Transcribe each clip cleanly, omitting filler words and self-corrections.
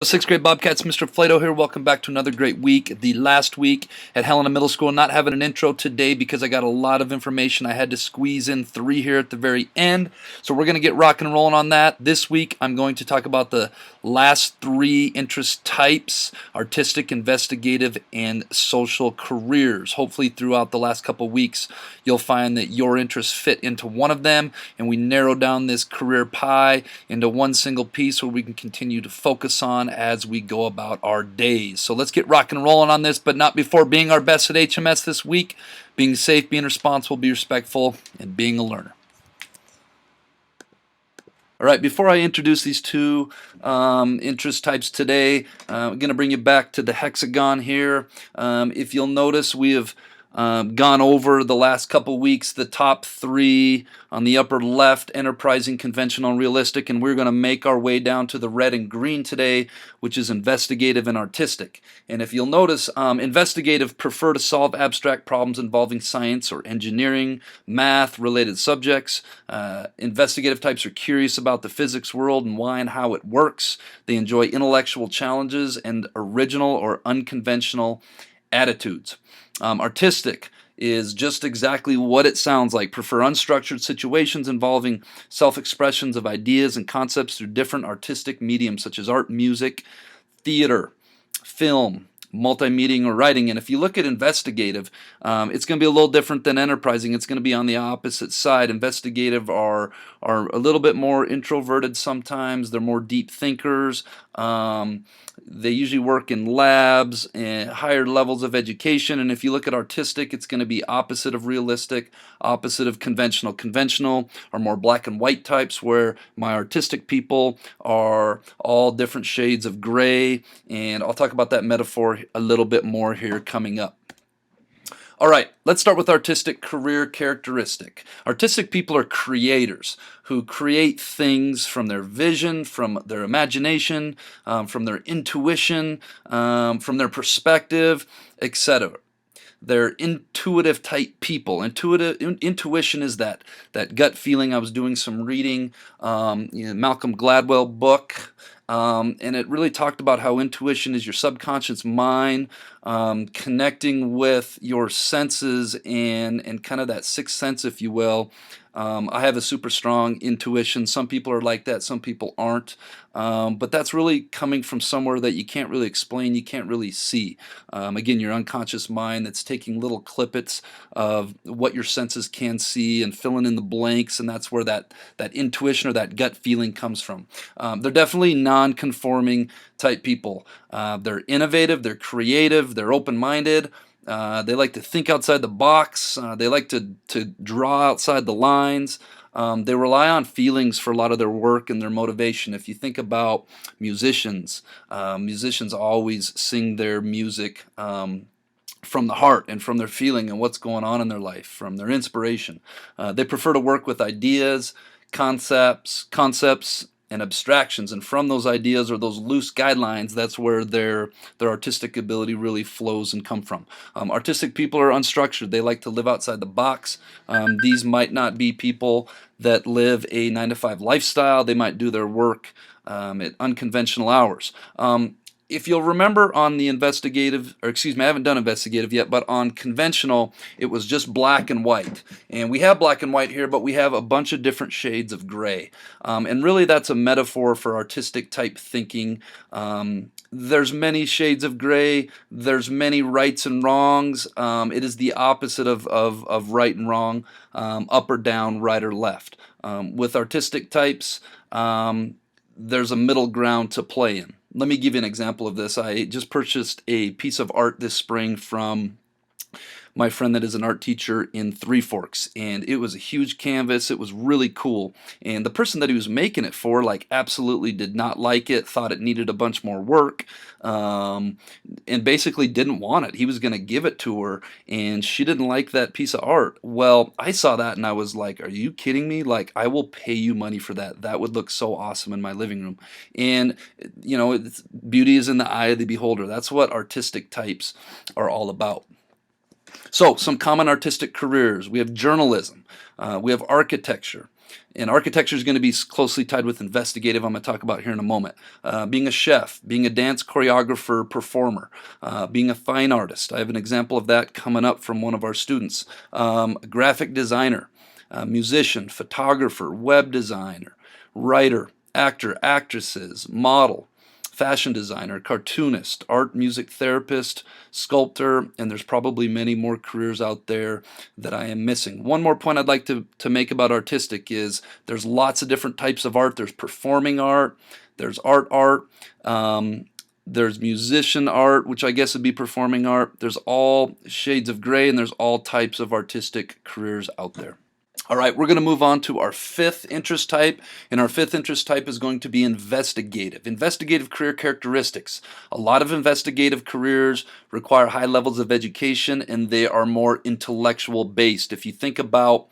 Sixth grade Bobcats, Mr. Flato here. Welcome back to another great week. The last week at Helena Middle School. Not having an intro today because I got a lot of information. I had to squeeze in 3 here at the very end. So we're going to get rocking and rolling on that. This week I'm going to talk about the last 3 interest types: artistic, investigative, and social careers. Hopefully throughout the last couple weeks you'll find that your interests fit into one of them, and we narrow down this career pie into one single piece where we can continue to focus on as we go about our days. So let's get rocking and rolling on this, but not before being our best at HMS this week: being safe, being responsible, be respectful, and being a learner. All right, before I introduce these 2 interest types today, I'm going to bring you back to the hexagon here. If you'll notice, we have gone over the last couple weeks the top 3 on the upper left: enterprising, conventional, and realistic, and we're going to make our way down to the red and green today, which is investigative and artistic. And if you'll notice, investigative prefer to solve abstract problems involving science or engineering, math, related subjects. Investigative types are curious about the physics world and why and how it works. They enjoy intellectual challenges and original or unconventional attitudes. Artistic is just exactly what it sounds like: prefer unstructured situations involving self-expressions of ideas and concepts through different artistic mediums such as art, music, theater, film, multimedia, or writing. And if you look at investigative, it's going to be a little different than enterprising. It's going to be on the opposite side. Investigative are a little bit more introverted sometimes. They're more deep thinkers. They usually work in labs and higher levels of education. And if you look at artistic, it's going to be opposite of realistic, opposite of conventional. Conventional are more black and white types, where my artistic people are all different shades of gray. And I'll talk about that metaphor a little bit more here coming up. All right, let's start with artistic career characteristic. Artistic people are creators who create things from their vision, from their imagination, from their intuition, from their perspective, etc. They're intuitive type people. Intuition is that gut feeling. I was doing some reading, Malcolm Gladwell book, and it really talked about how intuition is your subconscious mind connecting with your senses and kind of that sixth sense, if you will. I have a super strong intuition. Some people are like that, some people aren't. But that's really coming from somewhere that you can't really explain, you can't really see. Again, your unconscious mind that's taking little clippets of what your senses can see and filling in the blanks, and that's where that intuition or that gut feeling comes from. They're definitely non-conforming type people. They're innovative, they're creative, they're open-minded. They like to think outside the box. They like to draw outside the lines. They rely on feelings for a lot of their work and their motivation. If you think about musicians, musicians always sing their music from the heart and from their feeling and what's going on in their life, from their inspiration. They prefer to work with ideas, concepts, and abstractions, and from those ideas or those loose guidelines, that's where their artistic ability really flows and come from. Artistic people are unstructured. They like to live outside the box. These might not be people that live a 9-to-5 lifestyle. They might do their work at unconventional hours. If you'll remember on the investigative, or excuse me, I haven't done investigative yet, but on conventional, it was just black and white. And we have black and white here, but we have a bunch of different shades of gray. And really that's a metaphor for artistic type thinking. There's many shades of gray. There's many rights and wrongs. It is the opposite of right and wrong, up or down, right or left. With artistic types, there's a middle ground to play in. Let me give you an example of this. I just purchased a piece of art this spring from my friend that is an art teacher in Three Forks, and it was a huge canvas. It was really cool, and the person that he was making it for absolutely did not like it, thought it needed a bunch more work, and basically didn't want it. He was going to give it to her, and she didn't like that piece of art. Well, I saw that and I was like, are you kidding me? I will pay you money for that. That would look so awesome in my living room. And beauty is in the eye of the beholder. That's what artistic types are all about. So, some common artistic careers. We have journalism. We have architecture. And architecture is going to be closely tied with investigative. I'm going to talk about here in a moment. Being a chef, being a dance choreographer, performer, being a fine artist. I have an example of that coming up from one of our students. A graphic designer, musician, photographer, web designer, writer, actor, actresses, model, fashion designer, cartoonist, art music therapist, sculptor, and there's probably many more careers out there that I am missing. One more point I'd like to make about artistic is there's lots of different types of art. There's performing art, there's art, there's musician art, which I guess would be performing art. There's all shades of gray, and there's all types of artistic careers out there. All right, we're going to move on to our fifth interest type, and our fifth interest type is going to be investigative. Investigative career characteristics. A lot of investigative careers require high levels of education, and they are more intellectual based. If you think about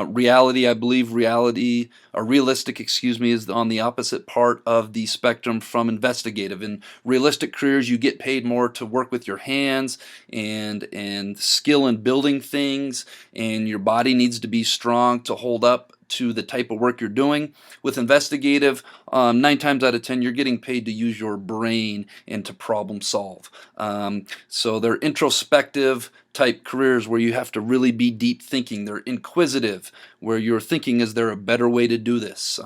reality, I believe realistic, is on the opposite part of the spectrum from investigative. In realistic careers, you get paid more to work with your hands and skill in building things, and your body needs to be strong to hold up to the type of work you're doing. With investigative, 9 times out of 10, you're getting paid to use your brain and to problem solve. So they're introspective type careers where you have to really be deep thinking. They're inquisitive, where you're thinking, is there a better way to do this?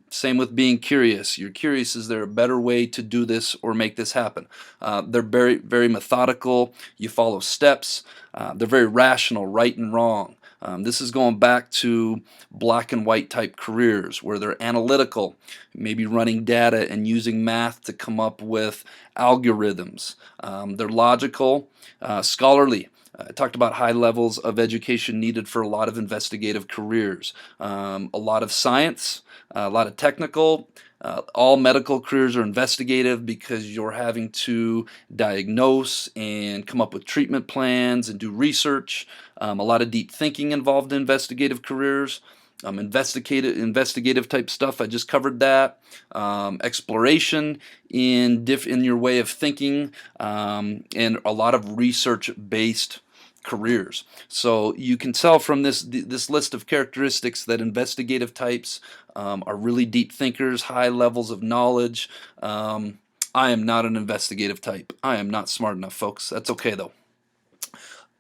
Same with being curious. You're curious, is there a better way to do this or make this happen? They're very, very methodical. You follow steps. They're very rational, right and wrong. This is going back to black and white type careers where they're analytical, maybe running data and using math to come up with algorithms. They're logical, scholarly. I talked about high levels of education needed for a lot of investigative careers. A lot of science, a lot of technical. All medical careers are investigative because you're having to diagnose and come up with treatment plans and do research. A lot of deep thinking involved in investigative careers. Investigative type stuff, I just covered that. Exploration in your way of thinking, and a lot of research-based careers. So you can tell from this list of characteristics that investigative types are really deep thinkers, high levels of knowledge. I am not an investigative type. I am not smart enough, folks. That's okay, though.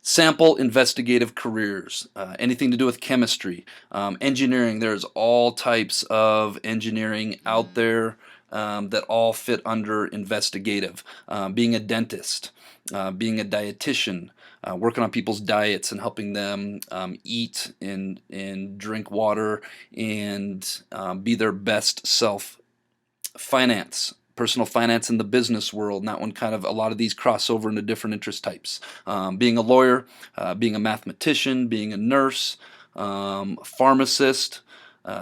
Sample investigative careers, anything to do with chemistry, engineering. There's all types of engineering out there that all fit under investigative. Being a dentist, being a dietitian, working on people's diets and helping them eat and drink water and be their best self. Finance, personal finance in the business world, and that one kind of, a lot of these cross over into different interest types. Being a lawyer, being a mathematician, being a nurse, pharmacist,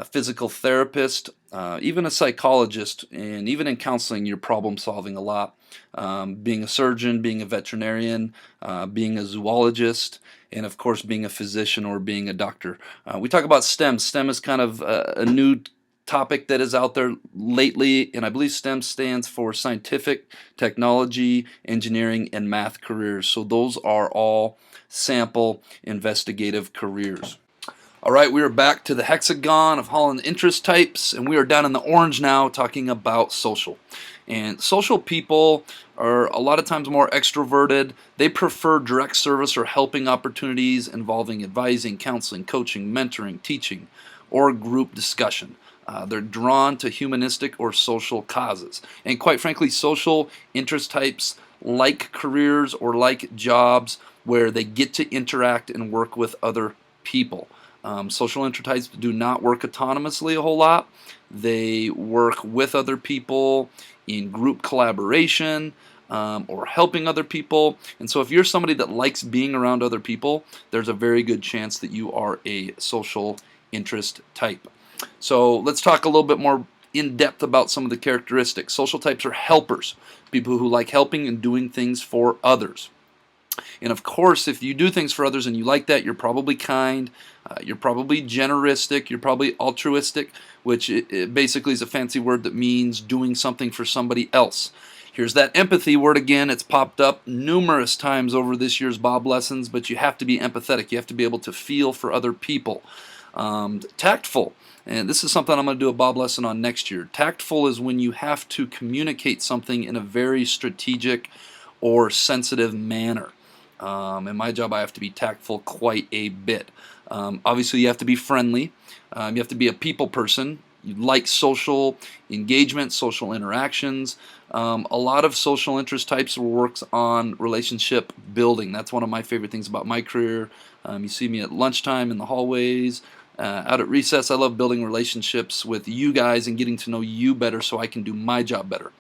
physical therapist, even a psychologist, and even in counseling you're problem solving a lot. Being a surgeon, being a veterinarian, being a zoologist, and of course being a physician or being a doctor. We talk about STEM. STEM is kind of a new topic that is out there lately, and I believe STEM stands for scientific, technology, engineering, and math careers. So those are all sample investigative careers. All right, we are back to the hexagon of Holland interest types, and we are down in the orange now talking about social. And social people are a lot of times more extroverted. They prefer direct service or helping opportunities involving advising, counseling, coaching, mentoring, teaching, or group discussion. They're drawn to humanistic or social causes. And quite frankly, social interest types like careers or like jobs where they get to interact and work with other people. Social interest types do not work autonomously a whole lot. They work with other people in group collaboration or helping other people. And so if you're somebody that likes being around other people, there's a very good chance that you are a social interest type. So let's talk a little bit more in depth about some of the characteristics. Social types are helpers, people who like helping and doing things for others. And of course, if you do things for others and you like that, you're probably kind, you're probably generistic, you're probably altruistic, which it basically is a fancy word that means doing something for somebody else. Here's that empathy word again. It's popped up numerous times over this year's Bob lessons, but you have to be empathetic. You have to be able to feel for other people. Tactful. And this is something I'm going to do a Bob lesson on next year. Tactful is when you have to communicate something in a very strategic or sensitive manner. In my job, I have to be tactful quite a bit. Obviously, you have to be friendly. You have to be a people person. You like social engagement, social interactions. A lot of social interest types works on relationship building. That's one of my favorite things about my career. You see me at lunchtime in the hallways, out at recess. I love building relationships with you guys and getting to know you better so I can do my job better.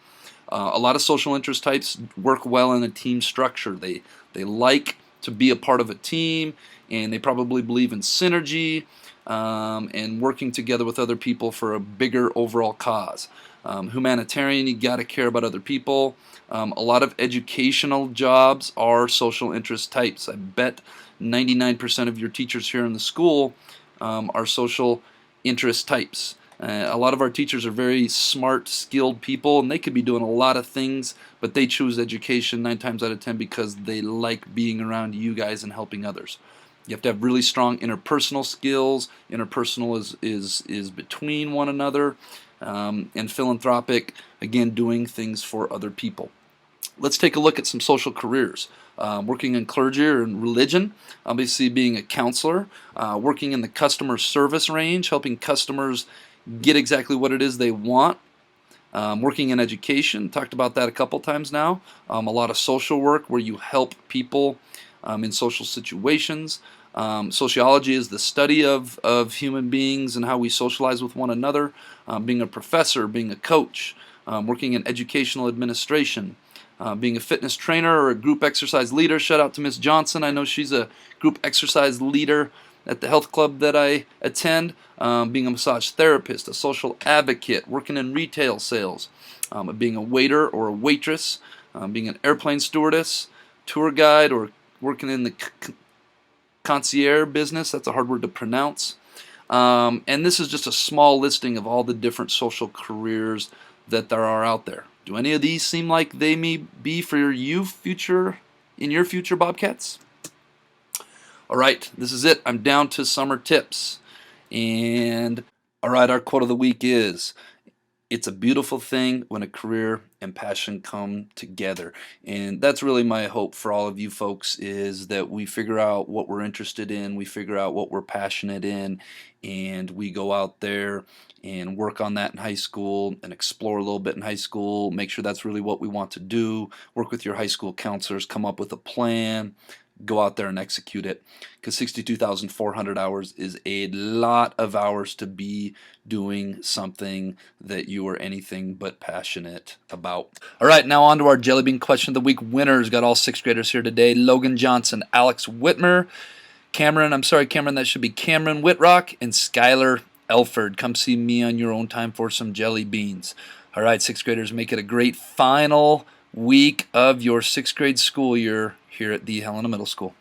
A lot of social interest types work well in a team structure. They like to be a part of a team, and they probably believe in synergy and working together with other people for a bigger overall cause. Humanitarian, you got to care about other people. A lot of educational jobs are social interest types. I bet 99% of your teachers here in the school are social interest types. A lot of our teachers are very smart, skilled people, and they could be doing a lot of things, but they choose education 9 times out of 10 because they like being around you guys and helping others. You have to have really strong interpersonal skills. Interpersonal is between one another, and philanthropic, again, doing things for other people. Let's take a look at some social careers. Working in clergy or in religion, obviously being a counselor, working in the customer service range, helping customers get exactly what it is they want. Working in education, talked about that a couple times now. A lot of social work where you help people in social situations. Sociology is the study of human beings and how we socialize with one another. Being a professor, being a coach, working in educational administration. Being a fitness trainer or a group exercise leader. Shout out to Miss Johnson. I know she's a group exercise leader at the health club that I attend. Being a massage therapist, a social advocate, working in retail sales, being a waiter or a waitress, being an airplane stewardess, tour guide, or working in the concierge business. That's a hard word to pronounce. And this is just a small listing of all the different social careers that there are out there. Do any of these seem like they may be for you in your future Bobcats? All right, this is it. I'm down to summer tips. And all right, our quote of the week is, it's a beautiful thing when a career and passion come together. And that's really my hope for all of you folks, is that we figure out what we're interested in, we figure out what we're passionate in, and we go out there and work on that in high school and explore a little bit in high school, make sure that's really what we want to do, work with your high school counselors, come up with a plan, go out there and execute it, because 62,400 hours is a lot of hours to be doing something that you are anything but passionate about. All right, now on to our Jellybean question of the week winners. Got all 6th graders here today. Logan Johnson, Alex Whitmer, Cameron that should be Cameron Whitrock, and Skylar Elford. Come see me on your own time for some jelly beans. All right, 6th graders, make it a great final week of your 6th grade school year here at the Helena Middle School.